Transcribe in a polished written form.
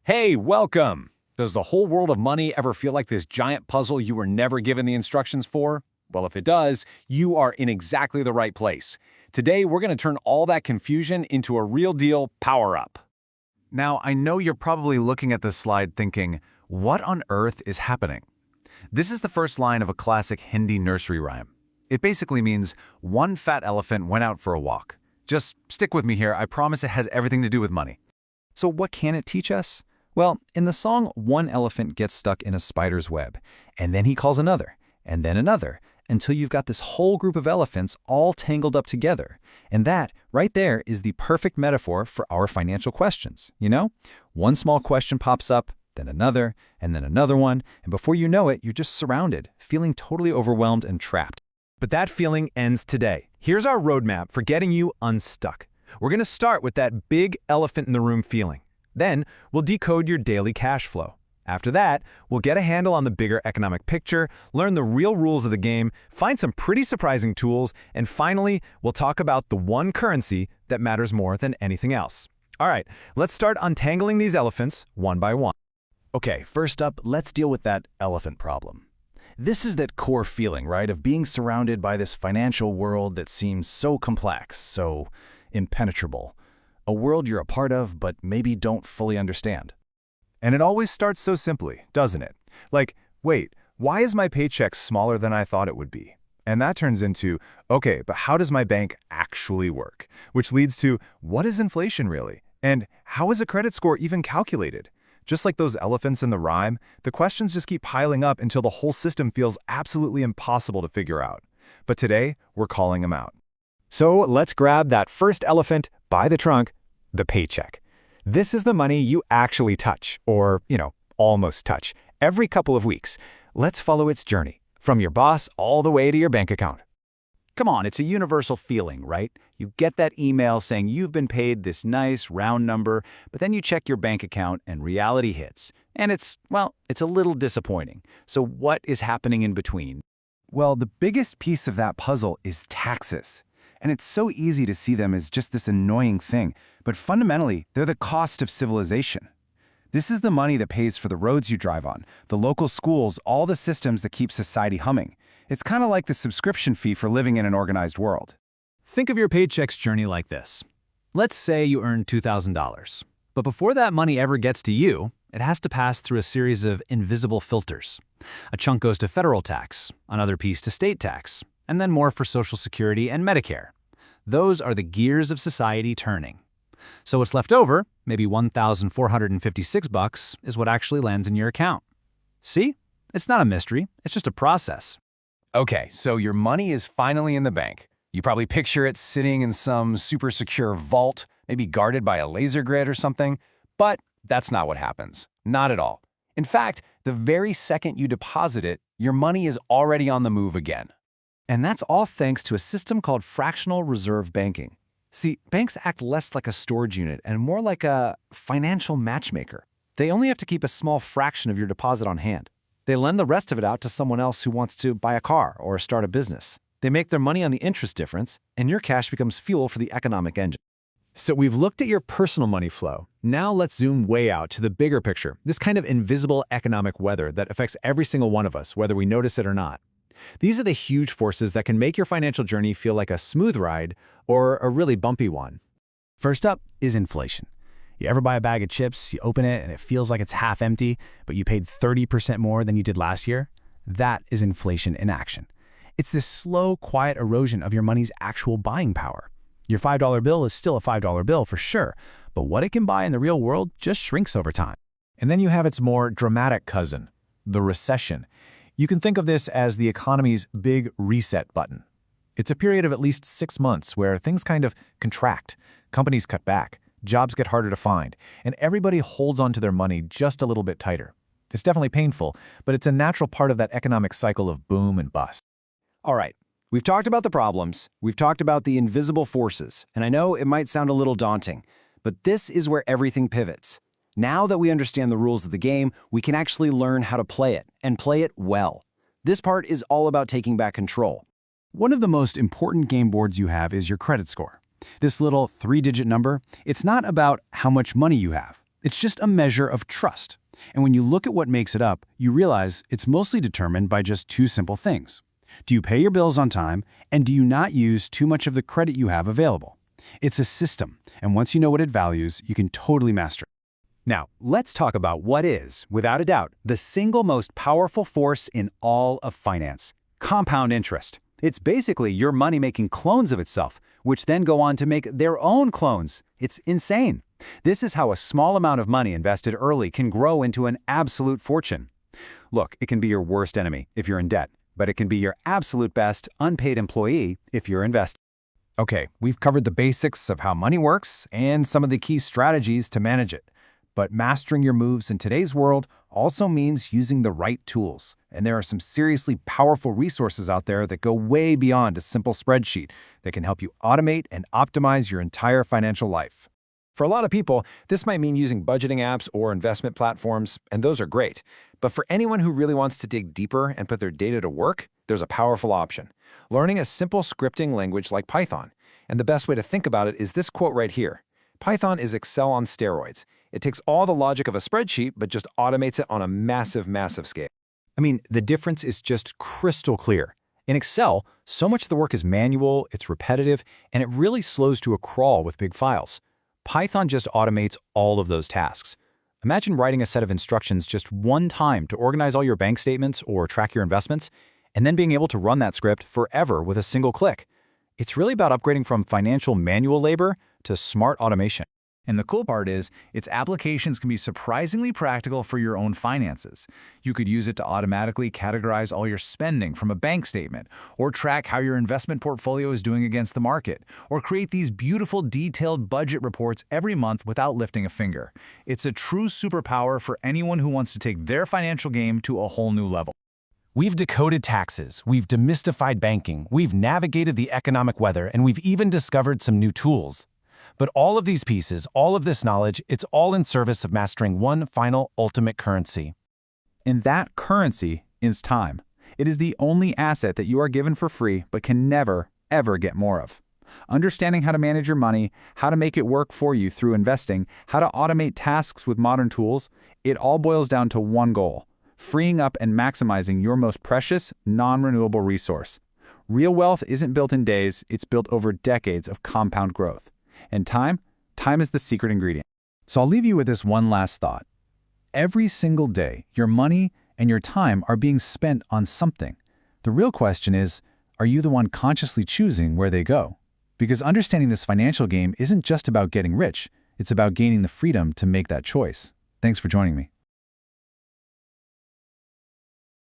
Hey, welcome! Does the whole world of money ever feel like this giant puzzle you were never given the instructions for? Well, if it does, you are in exactly the right place. Today, we're going to turn all that confusion into a real deal power-up. Now, I know you're probably looking at this slide thinking, what on earth is happening? This is the first line of a classic Hindi nursery rhyme. It basically means, one fat elephant went out for a walk. Just stick with me here, I promise it has everything to do with money. So what can it teach us? Well, in the song, one elephant gets stuck in a spider's web, and then he calls another, and then another, until you've got this whole group of elephants all tangled up together. And that, right there, is the perfect metaphor for our financial questions, you know? One small question pops up, then another one, and before you know it, you're just surrounded, feeling totally overwhelmed and trapped. But that feeling ends today. Here's our roadmap for getting you unstuck. We're going to start with that big elephant in the room feeling. Then, we'll decode your daily cash flow. After that, we'll get a handle on the bigger economic picture, learn the real rules of the game, find some pretty surprising tools, and finally, we'll talk about the one currency that matters more than anything else. All right, let's start untangling these elephants one by one. Okay, first up, let's deal with that elephant problem. This is that core feeling, right, of being surrounded by this financial world that seems so complex, so impenetrable. A world you're a part of, but maybe don't fully understand. And it always starts so simply, doesn't it? Like, wait, why is my paycheck smaller than I thought it would be? And that turns into, okay, but how does my bank actually work? Which leads to, what is inflation really? And how is a credit score even calculated? Just like those elephants in the rhyme, the questions just keep piling up until the whole system feels absolutely impossible to figure out. But today, we're calling them out. So let's grab that first elephant by the trunk, the paycheck. This is the money you actually touch, or, almost touch, every couple of weeks. Let's follow its journey, from your boss all the way to your bank account. Come on, it's a universal feeling, right? You get that email saying you've been paid this nice round number, but then you check your bank account and reality hits. And it's a little disappointing. So what is happening in between? Well, the biggest piece of that puzzle is taxes. And it's so easy to see them as just this annoying thing, but fundamentally, they're the cost of civilization. This is the money that pays for the roads you drive on, the local schools, all the systems that keep society humming. It's kind of like the subscription fee for living in an organized world. Think of your paycheck's journey like this. Let's say you earn $2,000. But before that money ever gets to you, it has to pass through a series of invisible filters. A chunk goes to federal tax, another piece to state tax, and then more for Social Security and Medicare. Those are the gears of society turning. So what's left over, maybe $1,456, is what actually lands in your account. See? It's not a mystery, it's just a process. Okay, so your money is finally in the bank. You probably picture it sitting in some super secure vault, maybe guarded by a laser grid or something, but that's not what happens. Not at all. In fact, the very second you deposit it, your money is already on the move again. And that's all thanks to a system called fractional reserve banking. See, banks act less like a storage unit and more like a financial matchmaker. They only have to keep a small fraction of your deposit on hand. They lend the rest of it out to someone else who wants to buy a car or start a business. They make their money on the interest difference, and your cash becomes fuel for the economic engine. So we've looked at your personal money flow. Now let's zoom way out to the bigger picture, this kind of invisible economic weather that affects every single one of us, whether we notice it or not. These are the huge forces that can make your financial journey feel like a smooth ride or a really bumpy one. First up is inflation. You ever buy a bag of chips, you open it, and it feels like it's half empty, but you paid 30% more than you did last year? That is inflation in action. It's this slow, quiet erosion of your money's actual buying power. Your $5 bill is still a $5 bill for sure, but what it can buy in the real world just shrinks over time. And then you have its more dramatic cousin, the recession. You can think of this as the economy's big reset button. It's a period of at least 6 months where things kind of contract, companies cut back, jobs get harder to find, and everybody holds onto their money just a little bit tighter. It's definitely painful, but it's a natural part of that economic cycle of boom and bust. All right, we've talked about the problems, we've talked about the invisible forces, and I know it might sound a little daunting, but this is where everything pivots. Now that we understand the rules of the game, we can actually learn how to play it, and play it well. This part is all about taking back control. One of the most important game boards you have is your credit score. This little 3-digit number, it's not about how much money you have. It's just a measure of trust. And when you look at what makes it up, you realize it's mostly determined by just two simple things. Do you pay your bills on time, and do you not use too much of the credit you have available? It's a system, and once you know what it values, you can totally master it. Now, let's talk about what is, without a doubt, the single most powerful force in all of finance: compound interest. It's basically your money making clones of itself, which then go on to make their own clones. It's insane. This is how a small amount of money invested early can grow into an absolute fortune. Look, it can be your worst enemy if you're in debt, but it can be your absolute best unpaid employee if you're investing. Okay, we've covered the basics of how money works and some of the key strategies to manage it. But mastering your moves in today's world also means using the right tools. And there are some seriously powerful resources out there that go way beyond a simple spreadsheet that can help you automate and optimize your entire financial life. For a lot of people, this might mean using budgeting apps or investment platforms, and those are great. But for anyone who really wants to dig deeper and put their data to work, there's a powerful option: learning a simple scripting language like Python. And the best way to think about it is this quote right here. Python is Excel on steroids. It takes all the logic of a spreadsheet, but just automates it on a massive, massive scale. I mean, the difference is just crystal clear. In Excel, so much of the work is manual, it's repetitive, and it really slows to a crawl with big files. Python just automates all of those tasks. Imagine writing a set of instructions just one time to organize all your bank statements or track your investments, and then being able to run that script forever with a single click. It's really about upgrading from financial manual labor to smart automation. And the cool part is, its applications can be surprisingly practical for your own finances. You could use it to automatically categorize all your spending from a bank statement, or track how your investment portfolio is doing against the market, or create these beautiful detailed budget reports every month without lifting a finger. It's a true superpower for anyone who wants to take their financial game to a whole new level. We've decoded taxes, we've demystified banking, we've navigated the economic weather, and we've even discovered some new tools. But all of these pieces, all of this knowledge, it's all in service of mastering one final ultimate currency. And that currency is time. It is the only asset that you are given for free but can never, ever get more of. Understanding how to manage your money, how to make it work for you through investing, how to automate tasks with modern tools, it all boils down to one goal: freeing up and maximizing your most precious, non-renewable resource. Real wealth isn't built in days, it's built over decades of compound growth. And time is the secret ingredient. So I'll leave you with this one last thought. Every single day, your money and your time are being spent on something. The real question is, are you the one consciously choosing where they go? Because understanding this financial game isn't just about getting rich, it's about gaining the freedom to make that choice. Thanks for joining me.